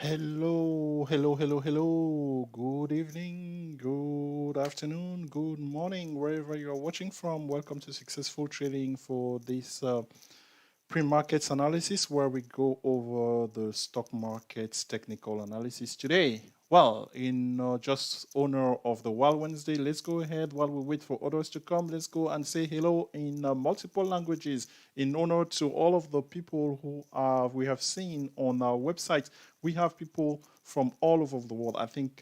Hello, hello, hello, hello. Good evening, good afternoon, good morning, wherever you are watching from. Welcome to Successful Trading for this pre-markets analysis where we go over the stock market's technical analysis today. Well, in just honor of the Wild Wednesday, let's go ahead while we wait for others to come. Let's go and say hello in multiple languages in honor to all of the people who we have seen on our website. We have people from all over the world. I think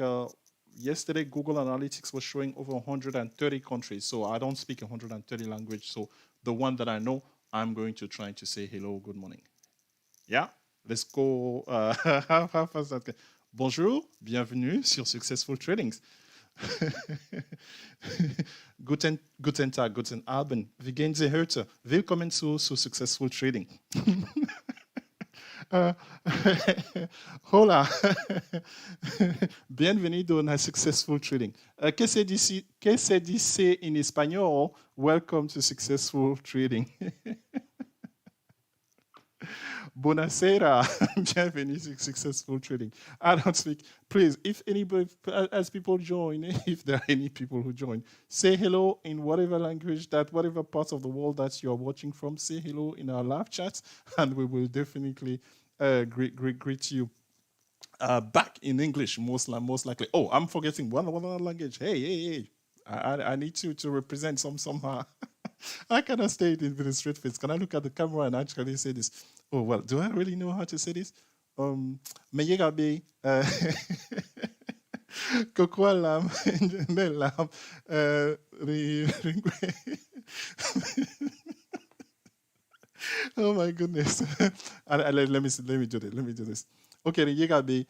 yesterday Google Analytics was showing over 130 countries. So I don't speak 130 language. So the one that I know, I'm going to try to say hello, good morning. Yeah, let's go. How fast that? Bonjour, bienvenue sur Successful Tradings. guten Tag, guten Abend. Wie gehen Sie heute? Willkommen zu Successful Trading. Hola, bienvenido a Successful Trading. ¿Qué se dice en español? Welcome to Successful Trading. Buonasera, bienvenue to Successful Trading. I don't speak. Please, if anybody, as people join, if there are any people who join, say hello in whatever language that, whatever part of the world that you are watching from. Say hello in our live chat, and we will definitely greet you back in English, most likely. Oh, I'm forgetting one other language. Hey. I need to represent somehow. I cannot say it with a straight face. Can I look at the camera and actually say this? Oh, well, do I really know how to say this? Meyegabe, Kokwalam, Nelam, oh my goodness. Let me do this. Okay, Yegabe,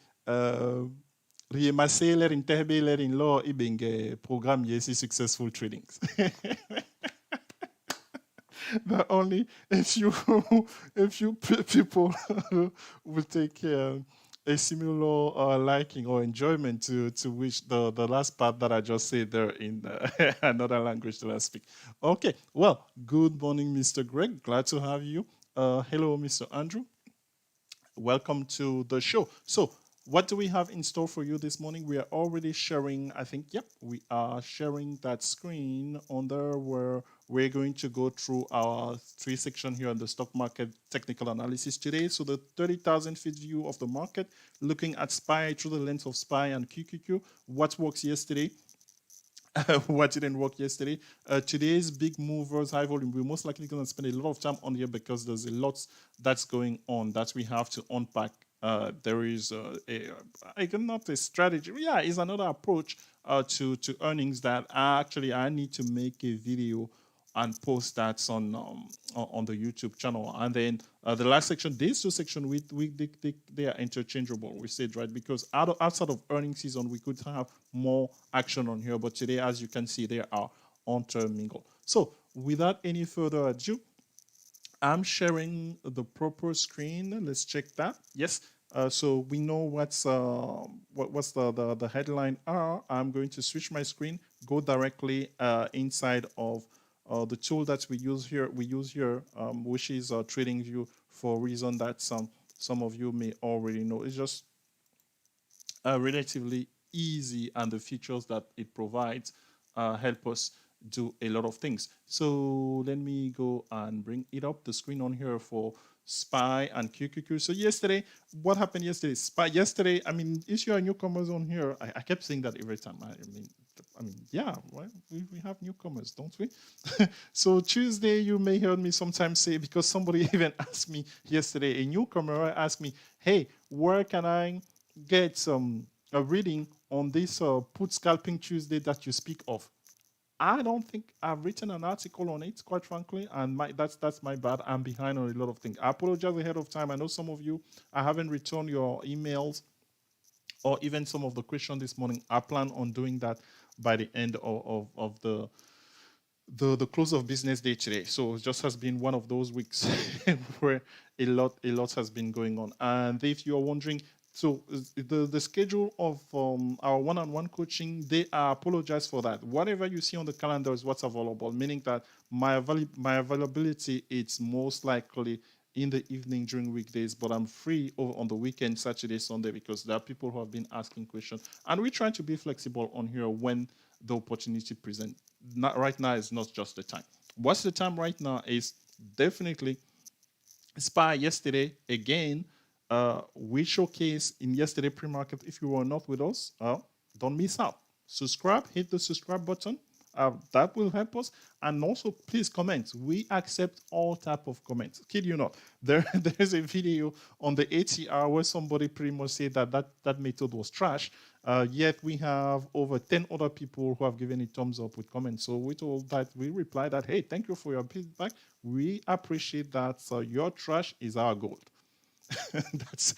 Riemase ler interbe ler in law ibenge program yesi successful tradings. But only if you people will take a similar liking or enjoyment to which the last part that I just said there in another language that I speak. Okay, well, good morning, Mr. Greg. Glad to have you. Hello, Mr. Andrew. Welcome to the show. So, what do we have in store for you this morning? We are already sharing, I think, yep, we are sharing that screen on there where we're going to go through our three section here on the stock market technical analysis today. So the 30,000 feet view of the market, looking at SPY through the lens of SPY and QQQ, what works yesterday, what didn't work yesterday. Today's big movers, high volume, we're most likely going to spend a lot of time on here because there's a lot that's going on that we have to unpack. There is not a strategy. Yeah, it's another approach to earnings that I need to make a video and post that on the YouTube channel. And then the last section, these two sections, they are interchangeable. We said, right, because outside of earnings season, we could have more action on here. But today, as you can see, they are intermingled. So without any further ado, I'm sharing the proper screen. Let's check that. Yes. So we know what's the headline are. I'm going to switch my screen, go directly inside of the tool that we use here, which is TradingView, for a reason that some of you may already know. It's just relatively easy, and the features that it provides help us do a lot of things. So let me go and bring it up, the screen on here for SPY and QQQ. So yesterday, what happened yesterday? SPY yesterday, I mean, if you are newcomers on here, I kept saying that every time. I mean, yeah, well, we have newcomers, don't we? So Tuesday, you may hear me sometimes say, because somebody even asked me yesterday, a newcomer asked me, hey, where can I get a reading on this put scalping Tuesday that you speak of? I don't think I've written an article on it, quite frankly, and that's my bad. I'm behind on a lot of things. I apologize ahead of time. I know some of you, I haven't returned your emails or even some of the questions this morning. I plan on doing that by the end of the close of business day today. So it just has been one of those weeks where a lot has been going on. And if you are wondering, so the schedule of our one-on-one coaching, I apologize for that. Whatever you see on the calendar is what's available, meaning that my availability, it's most likely in the evening during weekdays, but I'm free over on the weekend, Saturday, Sunday, because there are people who have been asking questions. And we try to be flexible on here when the opportunity presents. Not right now is not just the time. What's the time right now is definitely SPY yesterday. Again, we showcase in yesterday pre-market. If you were not with us, don't miss out. Subscribe, hit the subscribe button. That will help us. And also, please comment. We accept all type of comments. Kid you not. There's a video on the ATR where somebody pretty much said that method was trash. Yet we have over 10 other people who have given it thumbs up with comments. So we reply that, hey, thank you for your feedback. We appreciate that. So your trash is our gold. that's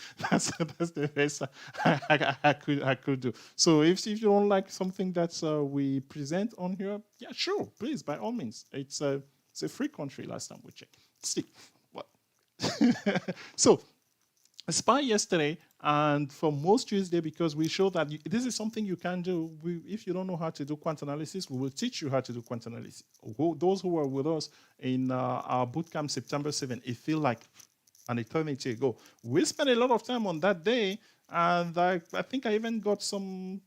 the best I could do. So if you don't like something that we present on here, yeah, sure, please, by all means. It's a free country. Last time we checked. See what? So SPY yesterday, and for most Tuesday, because we show that this is something you can do. If you don't know how to do quant analysis, we will teach you how to do quant analysis. Those who are with us in our bootcamp September 7th, it feels like an eternity ago. We spent a lot of time on that day, and I think I even got some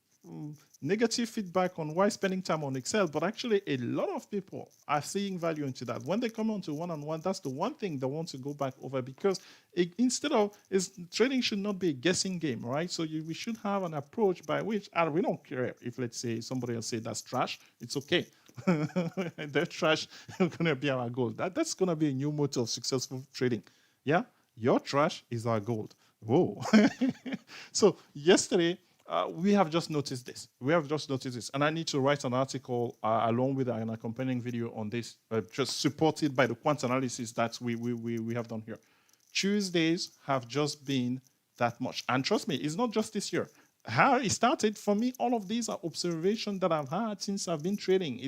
negative feedback on why spending time on Excel, but actually a lot of people are seeing value into that. When they come on to one-on-one, that's the one thing they want to go back over, because trading should not be a guessing game, right? So we should have an approach by which, and we don't care if, let's say, somebody else say that's trash, it's okay. Their trash is going to be our goal. That's going to be a new motto of successful trading. Yeah, your trash is our gold. Whoa. So yesterday, we have just noticed this. And I need to write an article along with an accompanying video on this, just supported by the quant analysis that we have done here. Tuesdays have just been that much. And trust me, it's not just this year. How it started, for me, all of these are observations that I've had since I've been trading.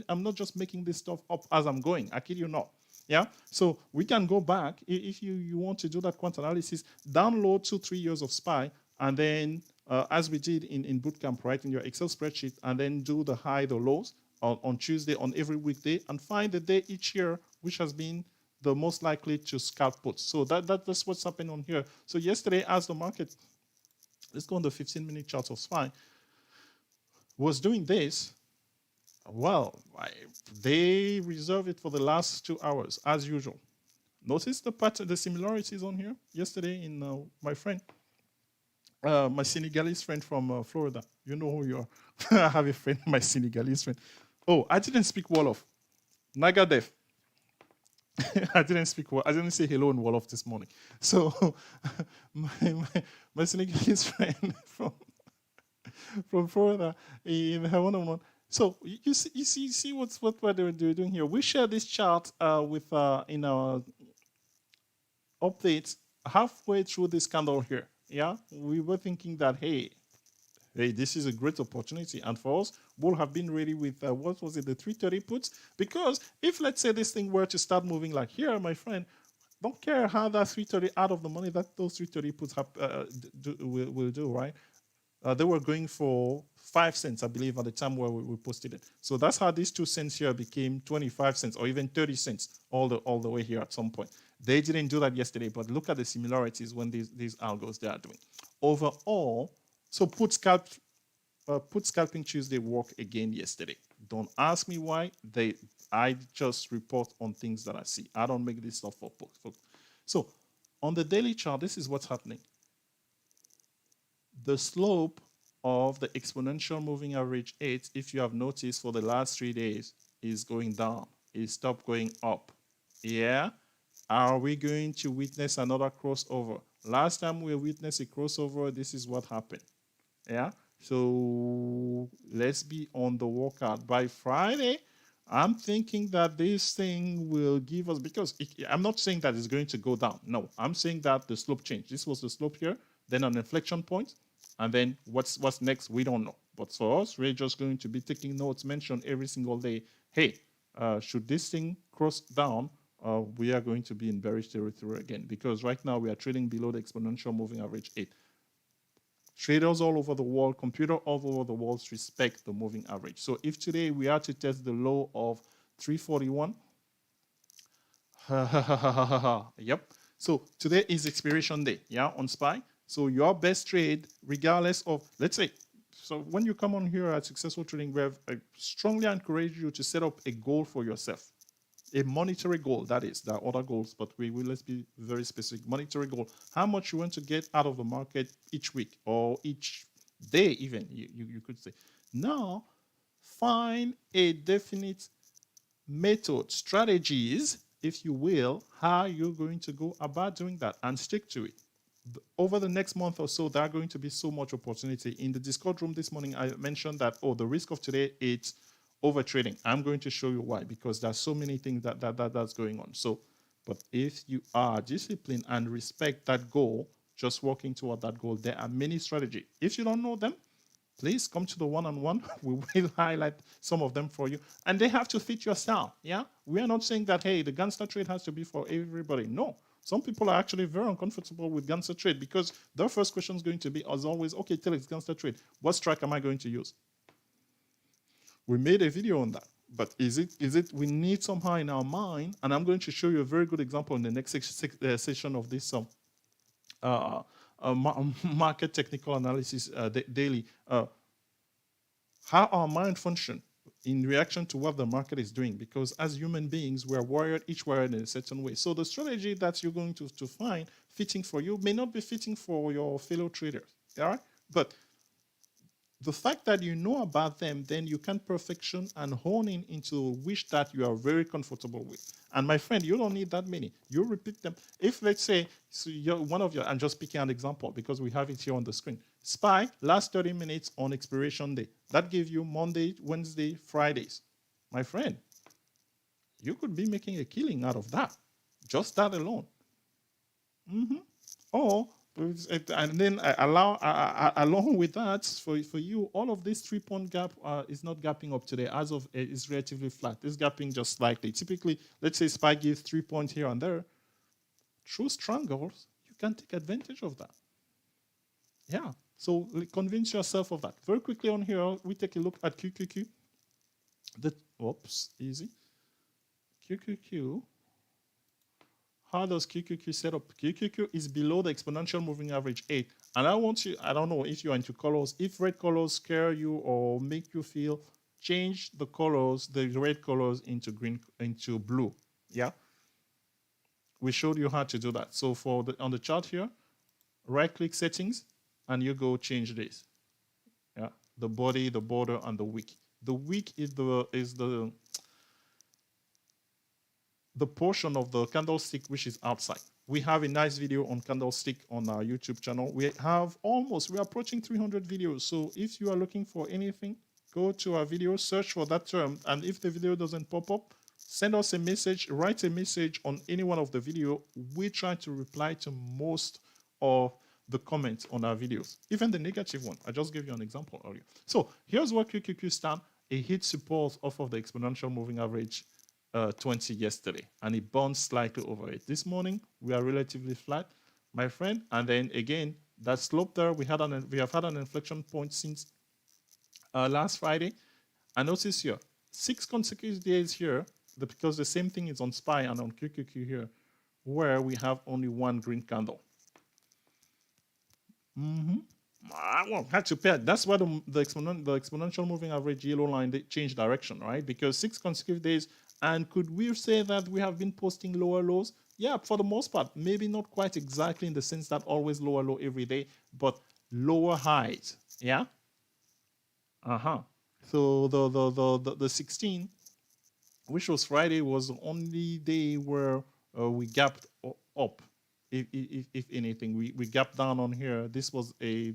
I'm not just making this stuff up as I'm going. I kid you not. Yeah, so we can go back. If you want to do that quant analysis, download 2-3 years of SPY, and then as we did in bootcamp, right, in your Excel spreadsheet, and then do the high, the lows on Tuesday, on every weekday, and find the day each year which has been the most likely to scalp puts. So that's what's happening on here. So yesterday, as the market, let's go on the 15-minute chart of SPY, was doing this. Well, they reserve it for the last 2 hours, as usual. Notice the pattern, the similarities on here. Yesterday, in my friend, my Senegalese friend from Florida. You know who you are. I have a friend, my Senegalese friend. Oh, I didn't speak Wolof. Nagadef. I didn't say hello in Wolof this morning. So my Senegalese friend from Florida in her one-on-one. So you see what they're doing here. We share this chart with in our updates halfway through this candle here. Yeah, we were thinking that hey, this is a great opportunity, and for us, we'll have been ready with what was it, the 330 puts? Because if, let's say, this thing were to start moving like here, my friend, don't care how that 330 out of the money that those 330 puts will do, right? They were going for 5 cents, I believe, at the time where we posted it. So that's how these 2 cents here became 25 cents or even 30 cents all the way here at some point. They didn't do that yesterday, but look at the similarities when these algos they are doing. Overall, so put scalping Tuesday worked again yesterday. Don't ask me why. I just report on things that I see. I don't make this stuff for folks. So on the daily chart, this is what's happening. The slope of the exponential moving average 8, if you have noticed for the last 3 days, is going down. It stopped going up. Yeah? Are we going to witness another crossover? Last time we witnessed a crossover, this is what happened. Yeah? So let's be on the workout. By Friday, I'm thinking that this thing will give us, because I'm not saying that it's going to go down. No, I'm saying that the slope changed. This was the slope here, then an inflection point, and then what's next, we don't know. But for us, we're just going to be taking notes, mention every single day, hey, should this thing cross down, we are going to be in bearish territory again, because right now we are trading below the exponential moving average 8. Traders all over the world, computer all over the world respect the moving average. So if today we are to test the low of 341, Yep. So today is expiration day, yeah, on SPY. So your best trade, regardless of, let's say, so when you come on here at Successful Trading Rev, I strongly encourage you to set up a goal for yourself. A monetary goal, that is. There are other goals, but let's be very specific. Monetary goal. How much you want to get out of the market each week or each day even, you could say. Now, find a definite method, strategies, if you will, how you're going to go about doing that and stick to it. Over the next month or so, there are going to be so much opportunity. In the Discord room this morning, I mentioned that, the risk of today, it's over trading. I'm going to show you why, because there's so many things that's going on. So, but if you are disciplined and respect that goal, just working toward that goal, there are many strategies. If you don't know them, please come to the one-on-one. We will highlight some of them for you. And they have to fit your style, yeah? We are not saying that, hey, the gangster trade has to be for everybody. No. Some people are actually very uncomfortable with gangster trade because their first question is going to be, as always, okay, Telex, gangster trade. What strike am I going to use? We made a video on that. But is it we need somehow in our mind, and I'm going to show you a very good example in the next session of this market technical analysis daily, how our mind function in reaction to what the market is doing, because as human beings, we're wired, each wired in a certain way. So the strategy that you're going to find fitting for you may not be fitting for your fellow traders, all right? But the fact that you know about them, then you can perfection and hone in into which that you are very comfortable with. And my friend, you don't need that many. You repeat them. If, let's say, so you're one of your, I'm just picking an example because we have it here on the screen. SPY, last 30 minutes on expiration day. That gives you Monday, Wednesday, Fridays. My friend, you could be making a killing out of that. Just that alone. Or, and then along with that, for you, all of this 3-point gap is not gapping up today. As of is relatively flat. It's gapping just slightly. Typically, let's say SPY gives 3 points here and there. Through strangles, you can take advantage of that. Yeah. So convince yourself of that. Very quickly on here, we take a look at QQQ. Easy. QQQ. How does QQQ set up? QQQ is below the exponential moving average 8. And I want you, I don't know if you're into colors, if red colors scare you or make you feel, change the colors, the red colors into green, into blue. Yeah. We showed you how to do that. So for on the chart here, right click settings, and you go change this. Yeah. The body, the border, and the wick. The wick is the portion of the candlestick which is outside. We have a nice video on candlestick on our YouTube channel. We're approaching 300 videos. So if you are looking for anything, go to our video, search for that term. And if the video doesn't pop up, send us a message, write a message on any one of the video. We try to reply to most of the comments on our videos, even the negative one. I just gave you an example earlier. So here's what QQQ stand. It hit support off of the exponential moving average 20 yesterday, and it bounced slightly over it. This morning, we are relatively flat, my friend. And then again, that slope there, we have had an inflection point since last Friday. And notice here, 6 consecutive days here, because the same thing is on SPY and on QQQ here, where we have only one green candle. Had to pay. That's why the exponential moving average yellow line changed direction, right? Because 6 consecutive days. And could we say that we have been posting lower lows? Yeah, for the most part, maybe not quite exactly in the sense that always lower low every day, but lower highs. Yeah. So the 16, which was Friday, was the only day where we gapped up. If anything, we gapped down on here. This was a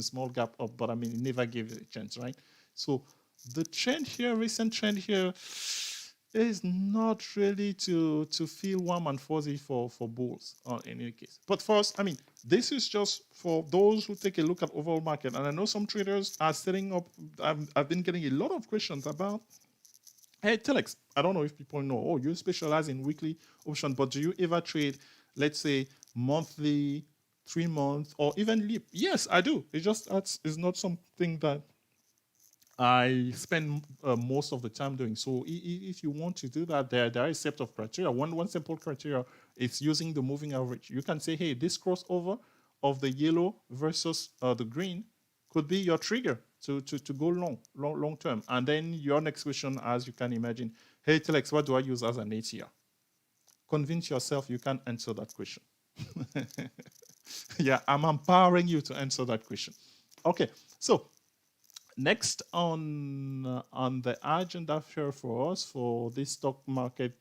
small gap up, but I mean, it never gave it a chance, right? So the trend here, recent trend here, is not really to feel warm and fuzzy for bulls in any case. But first, I mean, this is just for those who take a look at overall market. And I know some traders are setting up. I've been getting a lot of questions about, hey, Telex, I don't know if people know, oh, you specialize in weekly option, but do you ever trade, let's say, monthly, 3 months, or even leap? Yes, I do. It's just it's not something that I spend most of the time doing. So if you want to do that, there are a set of criteria. One simple criteria is using the moving average. You can say, hey, this crossover of the yellow versus the green could be your trigger to go long term. And then your next question, as you can imagine, hey, Telex, what do I use as an ATR? Convince yourself you can answer that question. Yeah, I'm empowering you to answer that question. Okay, so next on the agenda here for us for this stock market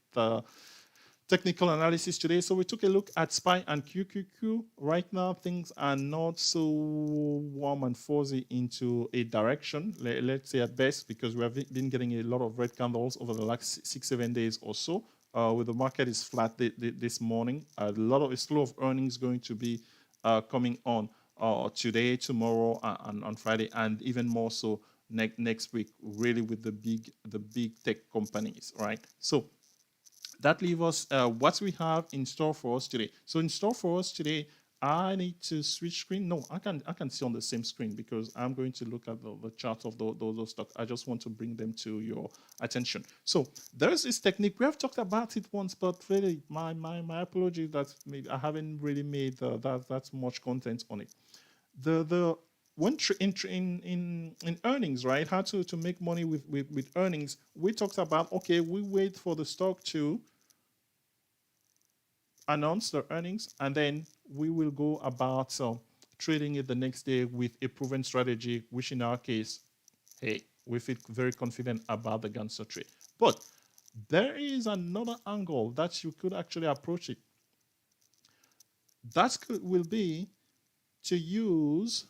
technical analysis today. So we took a look at SPY and QQQ. Right now, things are not so warm and fuzzy into a direction, let's say at best, because we have been getting a lot of red candles over the last 6-7 days or so. With the market is flat this morning. A slew of earnings going to be coming on today, tomorrow, and on Friday, and even more so next week, really with the big tech companies, right? So that leaves us what we have in store for us today. So in store for us today, I need to switch screen. No, I can see on the same screen because I'm going to look at the chart of those stocks. I just want to bring them to your attention. So there's this technique. We have talked about it once, but really my apology that maybe I haven't really made that much content on it. When in earnings, right? How to make money with earnings. We talked about, okay, we wait for the stock to announce the earnings, and then we will go about trading it the next day with a proven strategy, which in our case, hey, we feel very confident about the Ganser trade. But there is another angle that you could actually approach it. That will be to use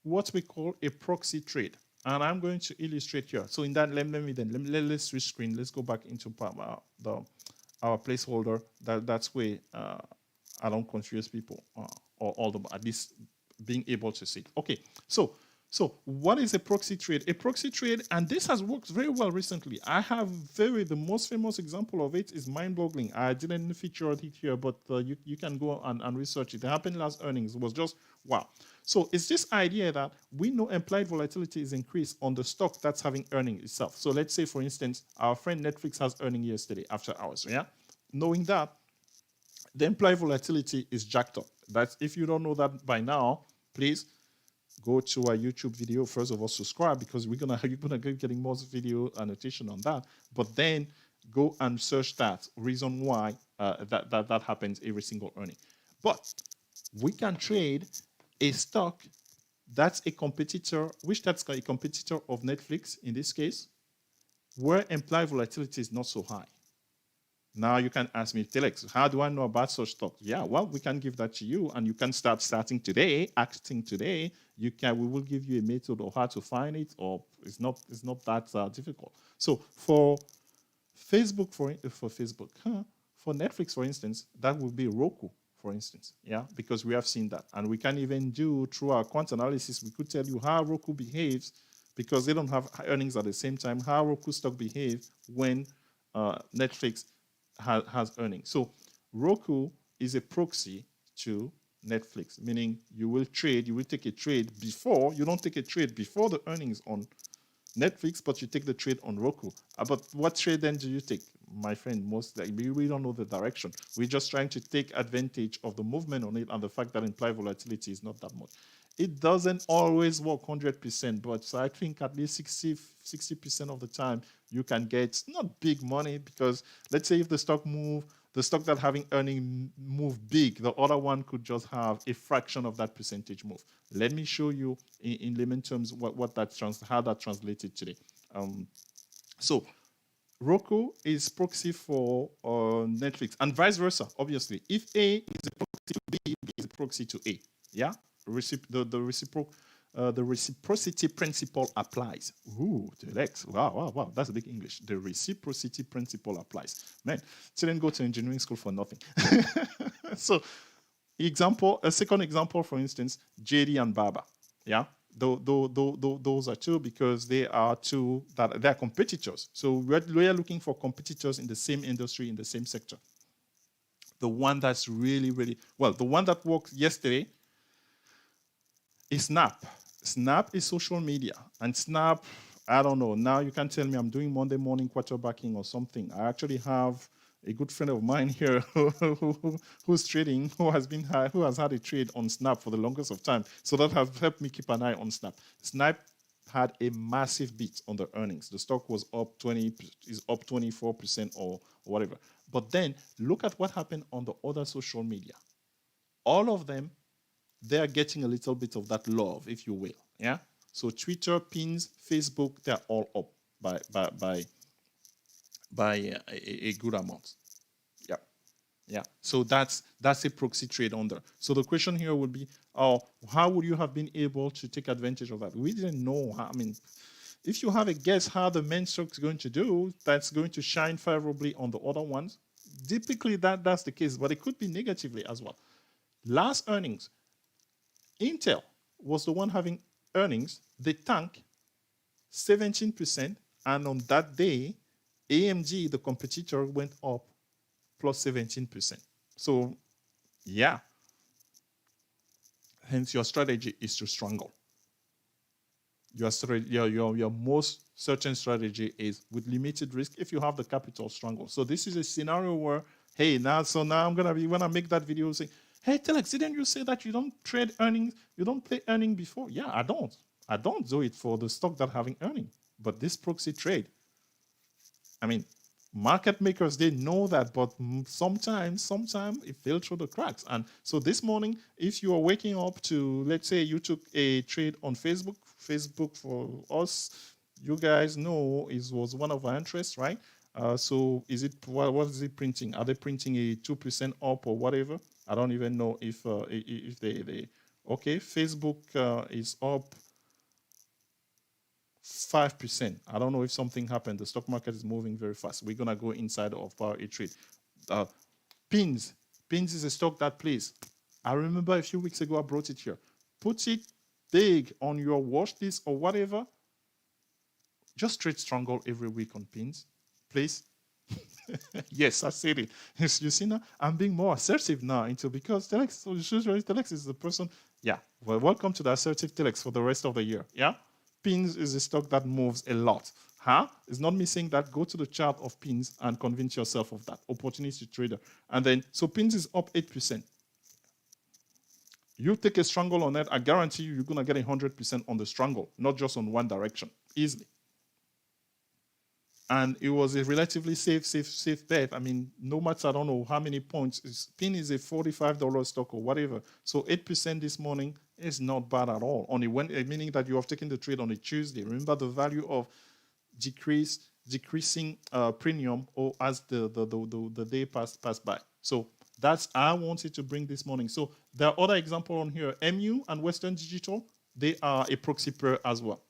what we call a proxy trade. And I'm going to illustrate here. So in that, let's switch screen. Let's go back into our placeholder. That's where I don't confuse people, or at least being able to see. Okay, so what is a proxy trade? A proxy trade, and this has worked very well recently. I have the most famous example of it is mind-boggling. I didn't feature it here, but you can go and research it. It happened last earnings. It was just wow. So it's this idea that we know implied volatility is increased on the stock that's having earnings itself. So let's say, for instance, our friend Netflix has earnings yesterday after hours, yeah? Knowing that, the implied volatility is jacked up. That's, if you don't know that by now, please go to our YouTube video. First of all, subscribe, because you're gonna be getting more video annotation on that. But then go and search that reason why that happens every single earning. But we can trade a stock that's a competitor, that's a competitor of Netflix in this case, where implied volatility is not so high. Now you can ask me, Telex, how do I know about such stock? Yeah, well, we can give that to you, and you can starting today, acting today. We will give you a method of how to find it, or it's not that difficult. So for Facebook, for Netflix, for instance, that would be ROKU, for instance, yeah, because we have seen that, and we can even do through our quant analysis. We could tell you how ROKU behaves, because they don't have earnings at the same time. How ROKU stock behaves when Netflix has earnings. So ROKU is a proxy to Netflix, meaning you will take a trade before. You don't take a trade before the earnings on Netflix, but you take the trade on ROKU. But what trade then do you take, my friend? Most likely, we don't know the direction. We're just trying to take advantage of the movement on it and the fact that implied volatility is not that much. It doesn't always work 100%, but I think at least 60% of the time you can get not big money, because let's say if the stock that having earning move big, the other one could just have a fraction of that percentage move. Let me show you in layman terms how that translated today. So ROKU is proxy for Netflix, and vice versa. Obviously, if A is a proxy to B, B is a proxy to A. Yeah, the reciprocity principle applies. Ooh, Telex. Wow, that's a big English. The reciprocity principle applies. Man, didn't go to engineering school for nothing. So, a second example, for instance, JD and Baba. Yeah, those are two, because they are two that they're competitors. So we're looking for competitors in the same industry, in the same sector. The one that's really, really well, the one that worked yesterday is Snap. Snap is social media, and Snap, I don't know. Now you can tell me I'm doing Monday morning quarterbacking or something. I actually have a good friend of mine here who's trading, who has had a trade on Snap for the longest of time. So that has helped me keep an eye on Snap. Snap had a massive beat on the earnings. The stock was up 24% or whatever. But then look at what happened on the other social media. All of them, they are getting a little bit of that love, if you will. Yeah. So Twitter, Pins, Facebook, they're all up by a good amount. Yeah. Yeah. So that's a proxy trade on there. So the question here would be, oh, how would you have been able to take advantage of that? We didn't know. I mean, if you have a guess how the main stock is going to do, that's going to shine favorably on the other ones. Typically, that's the case, but it could be negatively as well. Last earnings, Intel was the one having earnings. They tanked 17%, and on that day, AMD, the competitor, went up plus 17%. So, yeah. Hence, your strategy is to strangle. Your most certain strategy is with limited risk. If you have the capital, strangle. So this is a scenario where, hey, now I'm gonna be, when I make that video, saying, hey, Telex, didn't you say that you don't trade earnings? You don't play earning before? Yeah, I don't. I don't do it for the stock that having earning. But this proxy trade, I mean, market makers, they know that, but sometimes it fell through the cracks. And so this morning, if you are waking up to, let's say you took a trade on Facebook for us, you guys know it was one of our interests, right? So is it, what is it printing? Are they printing a 2% up or whatever? I don't even know if they okay, Facebook is up 5%. I don't know if something happened. The stock market is moving very fast. We're going to go inside of Power A Trade. Pins. Pins is a stock that plays. I remember a few weeks ago I brought it here. Put it big on your watch list or whatever. Just trade Strangle every week on Pins, please. Yes, I said it. You see now, I'm being more assertive now because Telex is the person. Yeah, well, welcome to the assertive Telex for the rest of the year. Yeah, Pins is a stock that moves a lot. It's not me saying that. Go to the chart of Pins and convince yourself of that. Opportunity trader. And then, so Pins is up 8%. You take a strangle on that, I guarantee you're going to get 100% on the strangle, not just on one direction, easily. And it was a relatively safe bet. I mean, no matter, I don't know how many points, PIN is a $45 stock or whatever. So 8% this morning is not bad at all. Meaning that you have taken the trade on a Tuesday. Remember the value of decreasing premium or as the day passed by. So that's I wanted to bring this morning. So there are other examples on here. MU and Western Digital, they are a proxy pair as well.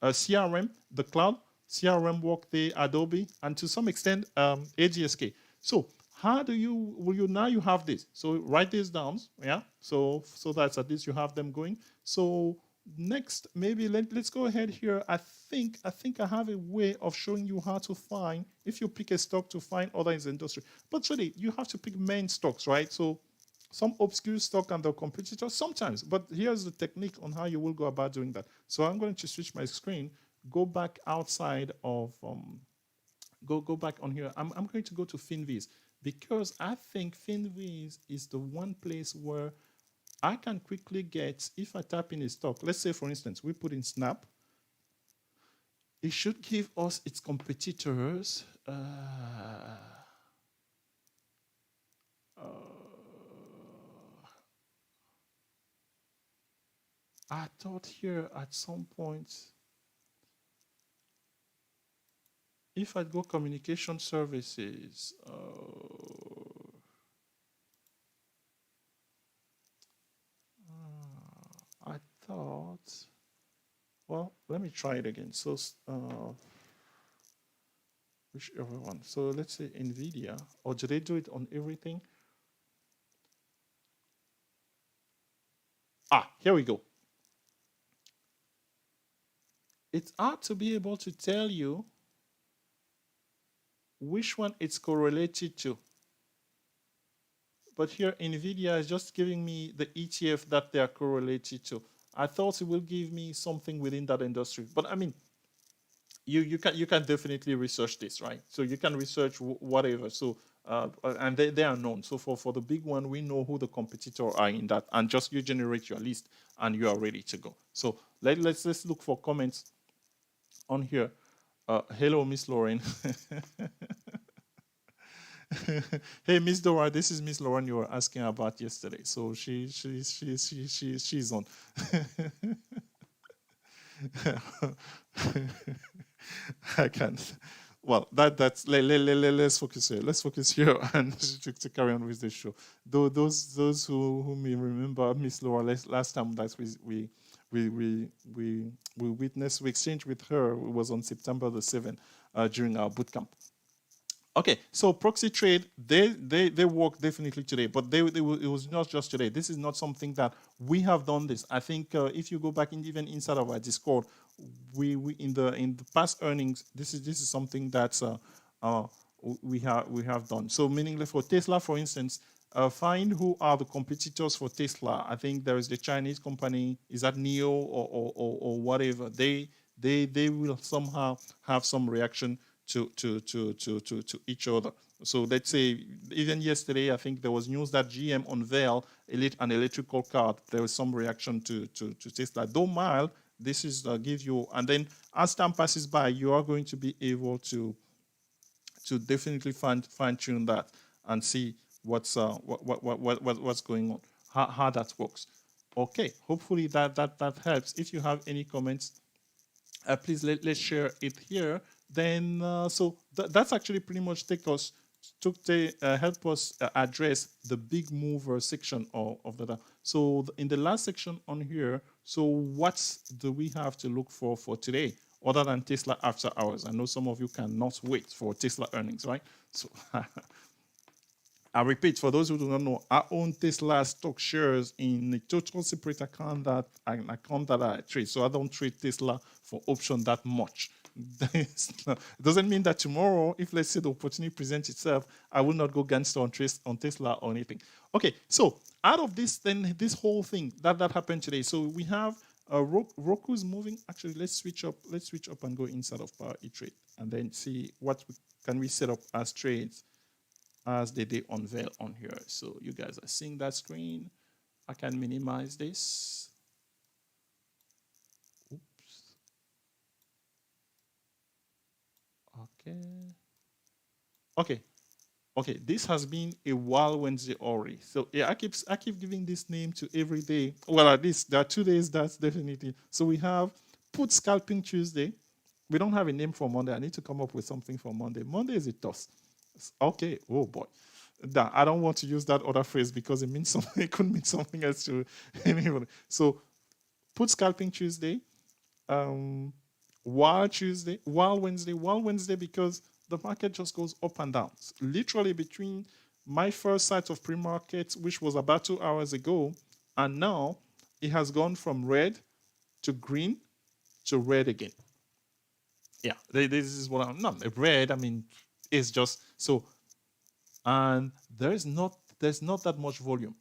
CRM, the cloud, CRM, Workday, Adobe, and to some extent AGSK. So how will you now you have this? So write this down, yeah. So that at least you have them going. So next, maybe let's go ahead here. I think I have a way of showing you how to find, if you pick a stock, to find other in the industry. But really, you have to pick main stocks, right? So some obscure stock and the competitor sometimes. But here's the technique on how you will go about doing that. So I'm going to switch my screen. Go back outside of go back on here. I'm going to go to FinViz because I think FinViz is the one place where I can quickly get, if I type in a stock, let's say for instance we put in Snap, it should give us its competitors. I thought here at some point, if I go communication services, I thought, well, let me try it again. So, whichever one. So let's say NVIDIA, or do they do it on everything? Here we go. It's hard to be able to tell you which one it's correlated to. But here, NVIDIA is just giving me the ETF that they are correlated to. I thought it will give me something within that industry. But I mean, you can definitely research this, right? So you can research whatever. So and they are known. So for the big one, we know who the competitors are in that, and just you generate your list and you are ready to go. So let's look for comments on here. Hello, Miss Lauren. Hey, Miss Dora, this is Miss Lauren you were asking about yesterday. So she's on. I can't. Well, let's focus here. Let's focus here and to carry on with the show. Though those who may remember Miss Laura last time that we witnessed, we exchanged with her. It was on September the 7th during our bootcamp. Okay, so proxy trade, they work definitely today, but it was not just today. This is not something that we have done this. I think if you go back even inside of our Discord, we in the past earnings, this is something that we have done. So meaning for Tesla, for instance, find who are the competitors for Tesla. I think there is the Chinese company, is that NIO or whatever. They will somehow have some reaction to each other. So let's say even yesterday, I think there was news that GM unveiled an electrical car. There was some reaction to Tesla. Though mild, this is gives you, and then as time passes by, you are going to be able to definitely fine tune that and see what's going on, how that works. Okay, hopefully that helps. If you have any comments, please let's share it here. Then so that's actually pretty much help us address the big mover section of the. So in the last section on here, so what do we have to look for today other than Tesla after hours? I know some of you cannot wait for Tesla earnings, right? So I repeat, for those who do not know, I own Tesla stock shares in a total separate account that I trade. So I don't trade Tesla for option that much. It doesn't mean that tomorrow, if let's say the opportunity presents itself, I will not go gangster on Tesla or anything. Okay, so out of this, then this whole thing that happened today. So we have ROKU's moving. Actually, let's switch up and go inside of Power E-Trade and then see what can we set up as trades as they unveil on here. So you guys are seeing that screen. I can minimize this. Oops. Okay. This has been a wild Wednesday already. So yeah, I keep giving this name to every day. Well, at least there are 2 days. That's definitely. So we have put scalping Tuesday. We don't have a name for Monday. I need to come up with something for Monday. Monday is a toss. Okay. Oh boy. I don't want to use that other phrase because it means something. It could mean something else to anybody. So put scalping Tuesday. Wild Wednesday because the market just goes up and down. Literally between my first sight of pre-market, which was about 2 hours ago, and now it has gone from red to green to red again. Yeah, this is what I'm not red. I mean, it's just so, and there's not that much volume.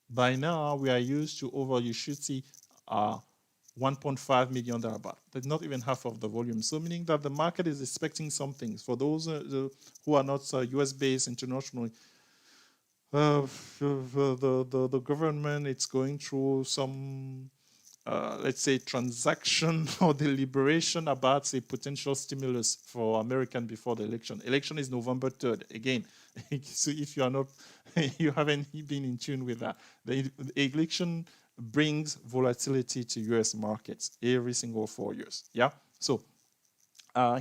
By now, we are used to over. You should see 1.5 million thereabout. That's not even half of the volume. So meaning that the market is expecting some things. For those who are not US-based internationally, the government, it's going through some, let's say, transaction or deliberation about, say, potential stimulus for American before the election. Election is November 3rd. Again, so if you are not, you haven't been in tune with that, the election brings volatility to US markets every single 4 years. Yeah. So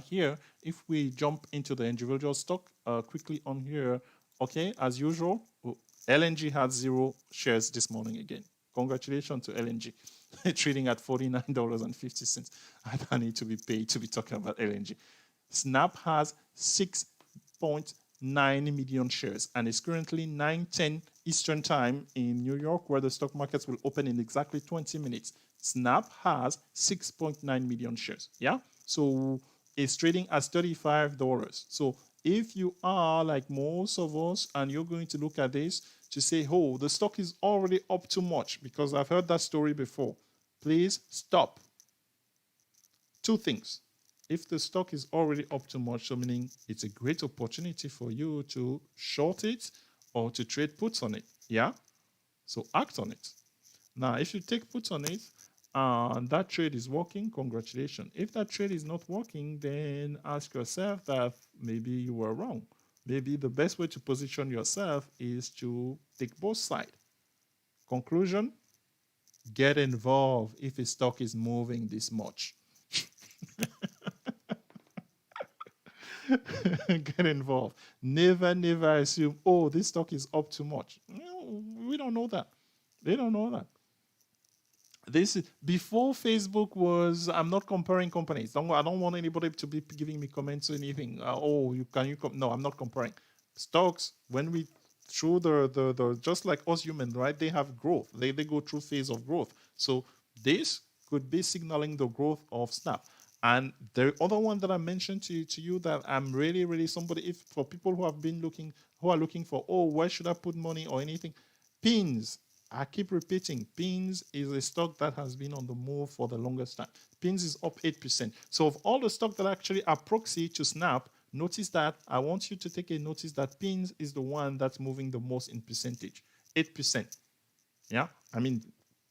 here, if we jump into the individual stock quickly on here, okay, as usual, LNG had 0 shares this morning again. Congratulations to LNG. Trading at $49.50. I don't need to be paid to be talking about LNG. Snap has 6.9 million shares and is currently 9:10 Eastern Time in New York, where the stock markets will open in exactly 20 minutes. Snap has 6.9 million shares. Yeah, so it's trading at $35. So if you are like most of us and you're going to look at this to say, oh, the stock is already up too much, because I've heard that story before. Please stop. Two things. If the stock is already up too much, so meaning it's a great opportunity for you to short it or to trade puts on it. Yeah? So act on it. Now, if you take puts on it and that trade is working, congratulations. If that trade is not working, then ask yourself that maybe you were wrong. Maybe the best way to position yourself is to take both sides. Conclusion, get involved if a stock is moving this much. Get involved. Never assume, oh, this stock is up too much. No, we don't know that. They don't know that. This is before Facebook was. I'm not comparing companies. I don't want anybody to be giving me comments or anything. No, I'm not comparing stocks. When we through the just like us humans, right? They have growth. They go through phase of growth. So this could be signaling the growth of Snap. And the other one that I mentioned to you that I'm really somebody, if for people who have been looking, who are looking for, oh, where should I put money or anything, Pins. I keep repeating, Pins is a stock that has been on the move for the longest time. Pins is up 8%. So of all the stocks that actually are proxy to Snap, notice that I want you to take a notice that Pins is the one that's moving the most in percentage, 8%. Yeah, I mean,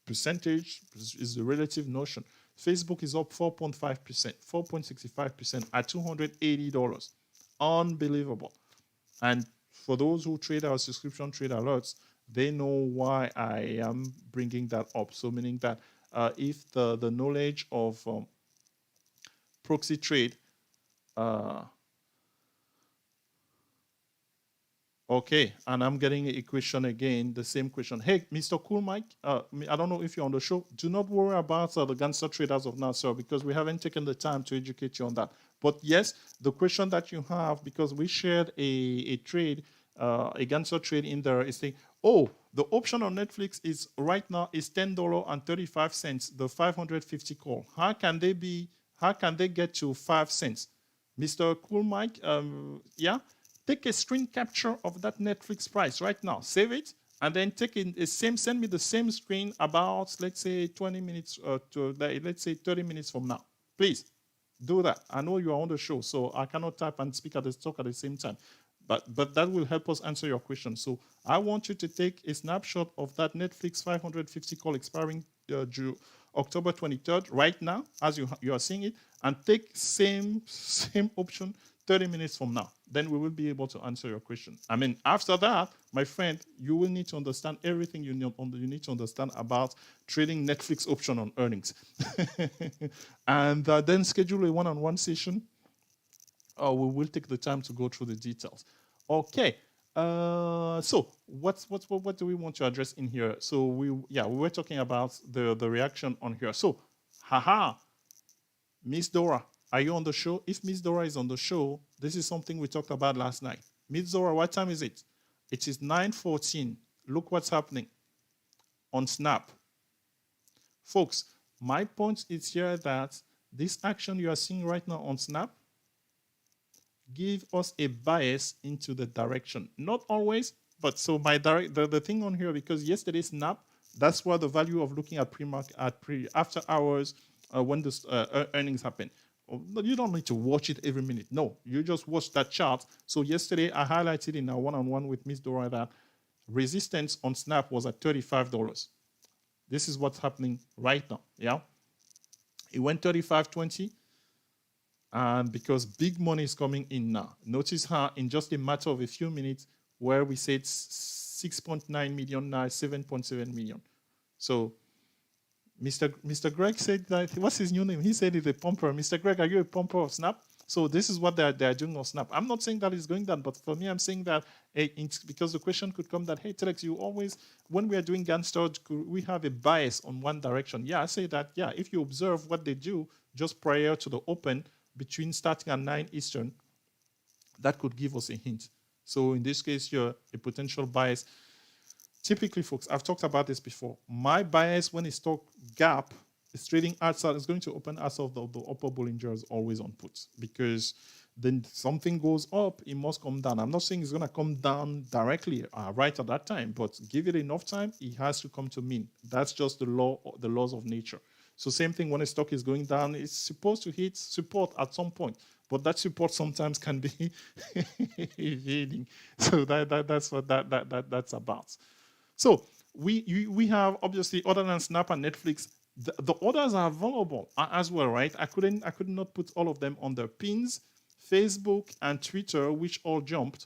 percentage is the relative notion. Facebook is up 4.5%, 4.65% at $280. Unbelievable. And for those who trade our subscription trade alerts, they know why I am bringing that up. So meaning that if the knowledge of proxy trade, okay, and I'm getting a question again, the same question. Hey, Mr. Cool Mike, I don't know if you're on the show. Do not worry about the Ganser trade as of now, sir, because we haven't taken the time to educate you on that. But yes, the question that you have, because we shared a trade, a Ganser trade in there, is saying, oh, the option on Netflix is right now is $10.35, the 550 call. How can they get to 5 cents? Mr. Cool Mike, yeah? Take a screen capture of that Netflix price right now. Save it, and then send me the same screen about, let's say, 20 minutes let's say 30 minutes from now. Please do that. I know you are on the show, so I cannot type and speak at the talk at the same time. But that will help us answer your question. So I want you to take a snapshot of that Netflix 550 call expiring October 23rd right now, as you are seeing it, and take same option 30 minutes from now. Then we will be able to answer your question. I mean, after that, my friend, you will need to understand everything you need to understand about trading Netflix option on earnings. And then schedule a one-on-one session. We will take the time to go through the details. Okay. So what do we want to address in here? So we were talking about the reaction on here. So, Miss Dora, are you on the show? If Miss Dora is on the show, this is something we talked about last night. Miss Dora, what time is it? It is 9:14. Look what's happening on Snap. Folks, my point is here that this action you are seeing right now on Snap give us a bias into the direction. Not always, but so the thing on here, because yesterday Snap, that's where the value of looking at after hours when the earnings happen. You don't need to watch it every minute. No, you just watch that chart. So yesterday I highlighted in our one-on-one with Miss Dora that resistance on Snap was at $35. This is what's happening right now. Yeah, it went 35.20. And because big money is coming in now. Notice how in just a matter of a few minutes, where we said 6.9 million, now 7.7 million. So Mr. Greg said that, what's his new name? He said he's a pumper. Mr. Greg, are you a pumper of Snap? So this is what they're doing on Snap. I'm not saying that it's going down, but for me, I'm saying that because the question could come that, hey, Telex, you always, when we are doing Ganster, we have a bias on one direction. Yeah, I say that, yeah, if you observe what they do just prior to the open, between starting at 9 Eastern, that could give us a hint. So in this case, you're a potential bias. Typically, folks, I've talked about this before. My bias when a stock gap is trading outside, is going to open outside of the upper Bollinger is always on puts, because then something goes up, it must come down. I'm not saying it's going to come down directly right at that time, but give it enough time, it has to come to mean. That's just the laws of nature. So same thing when a stock is going down, it's supposed to hit support at some point, but that support sometimes can be evading. So that's what that's about. So we have, obviously, other than Snap and Netflix, the others are available as well, right? I could not put all of them on their pins. Facebook and Twitter, which all jumped,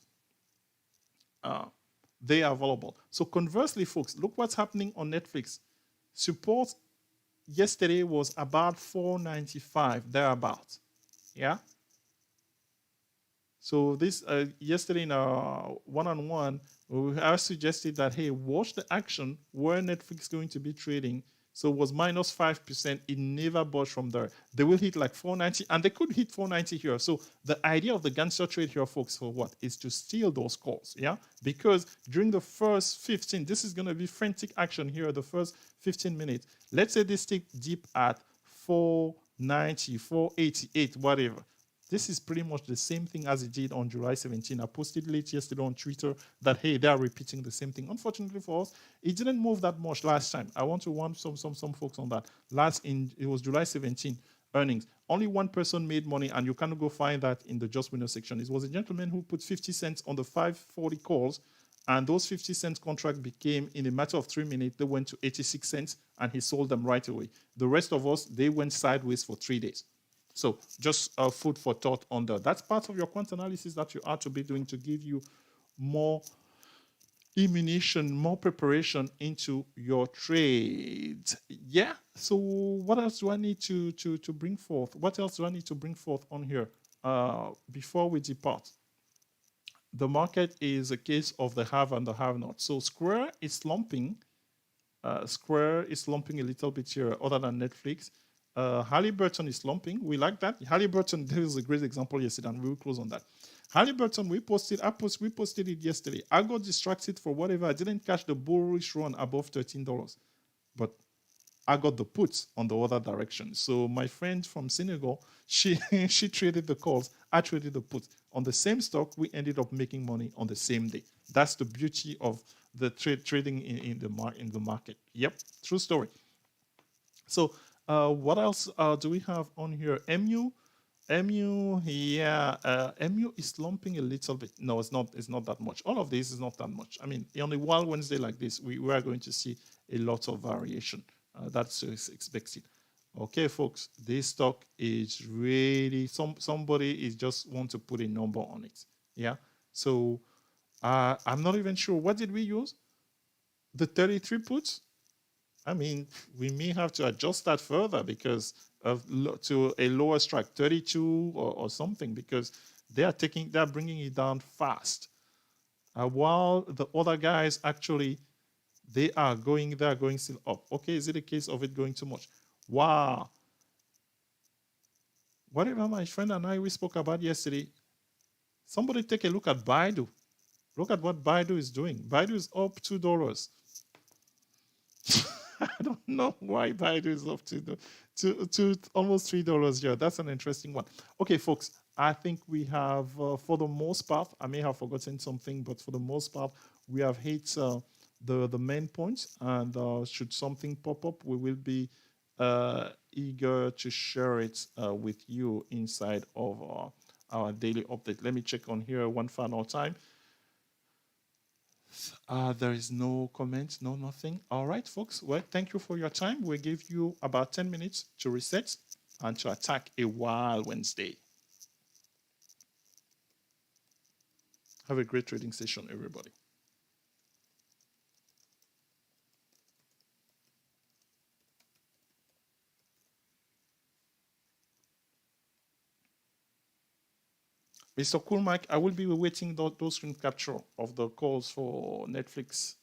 they are available. So conversely, folks, look what's happening on Netflix. Support yesterday was about 495, thereabout. Yeah. So this yesterday in our one-on-one, I suggested that, hey, watch the action where Netflix is going to be trading. So it was minus 5%. It never budged from there. They will hit like 490, and they could hit 490 here. So the idea of the gangster trade here, folks, for what? Is to steal those calls, yeah? Because during the first 15, this is going to be frantic action here, the first 15 minutes. Let's say this stick deep at 490, 488, whatever. This is pretty much the same thing as it did on July 17. I posted late yesterday on Twitter that, hey, they are repeating the same thing. Unfortunately for us, it didn't move that much last time. I want to warn some folks on that. It was July 17 earnings. Only one person made money, and you can go find that in the Just Winner section. It was a gentleman who put 50 cents on the 540 calls, and those 50 cents contract became, in a matter of 3 minutes, they went to 86 cents, and he sold them right away. The rest of us, they went sideways for 3 days. So just food for thought on that. That's part of your quant analysis that you are to be doing to give you more ammunition, more preparation into your trade. Yeah. So what else do I need to bring forth? What else do I need to bring forth on here before we depart? The market is a case of the have and the have not. So Square is slumping. Square is slumping a little bit here, other than Netflix. Halliburton is slumping. We like that. Halliburton, there is a great example yesterday, and we'll close on that. Halliburton, we posted it yesterday. I got distracted for whatever. I didn't catch the bullish run above $13, but I got the puts on the other direction. So my friend from Senegal, she traded the calls. I traded the puts. On the same stock, we ended up making money on the same day. That's the beauty of the trading in the market. Yep, true story. So what else do we have on here? MU, yeah, MU is slumping a little bit. No, it's not that much. All of this is not that much. I mean, on a wild Wednesday like this, we are going to see a lot of variation. That's expected. Okay, folks, this stock is really, somebody is just want to put a number on it. Yeah. So I'm not even sure. What did we use? The 33 puts? I mean, we may have to adjust that further because to a lower strike, 32 or something, because they're bringing it down fast. While the other guys actually, they are going still up. Okay, is it a case of it going too much? Wow. Whatever my friend and we spoke about yesterday, somebody take a look at Baidu. Look at what Baidu is doing. Baidu is up $2. I don't know why Baidu is up to almost $3 here. That's an interesting one. Okay, folks, I think we have, for the most part, I may have forgotten something, but for the most part, we have hit the main points. And should something pop up, we will be eager to share it with you inside of our daily update. Let me check on here one final time. There is no comment, no nothing. All right, folks. Well, thank you for your time. We'll give you about 10 minutes to reset and to attack a wild Wednesday. Have a great trading session, everybody. Mr. Cool Mike, I will be awaiting those screen capture of the calls for Netflix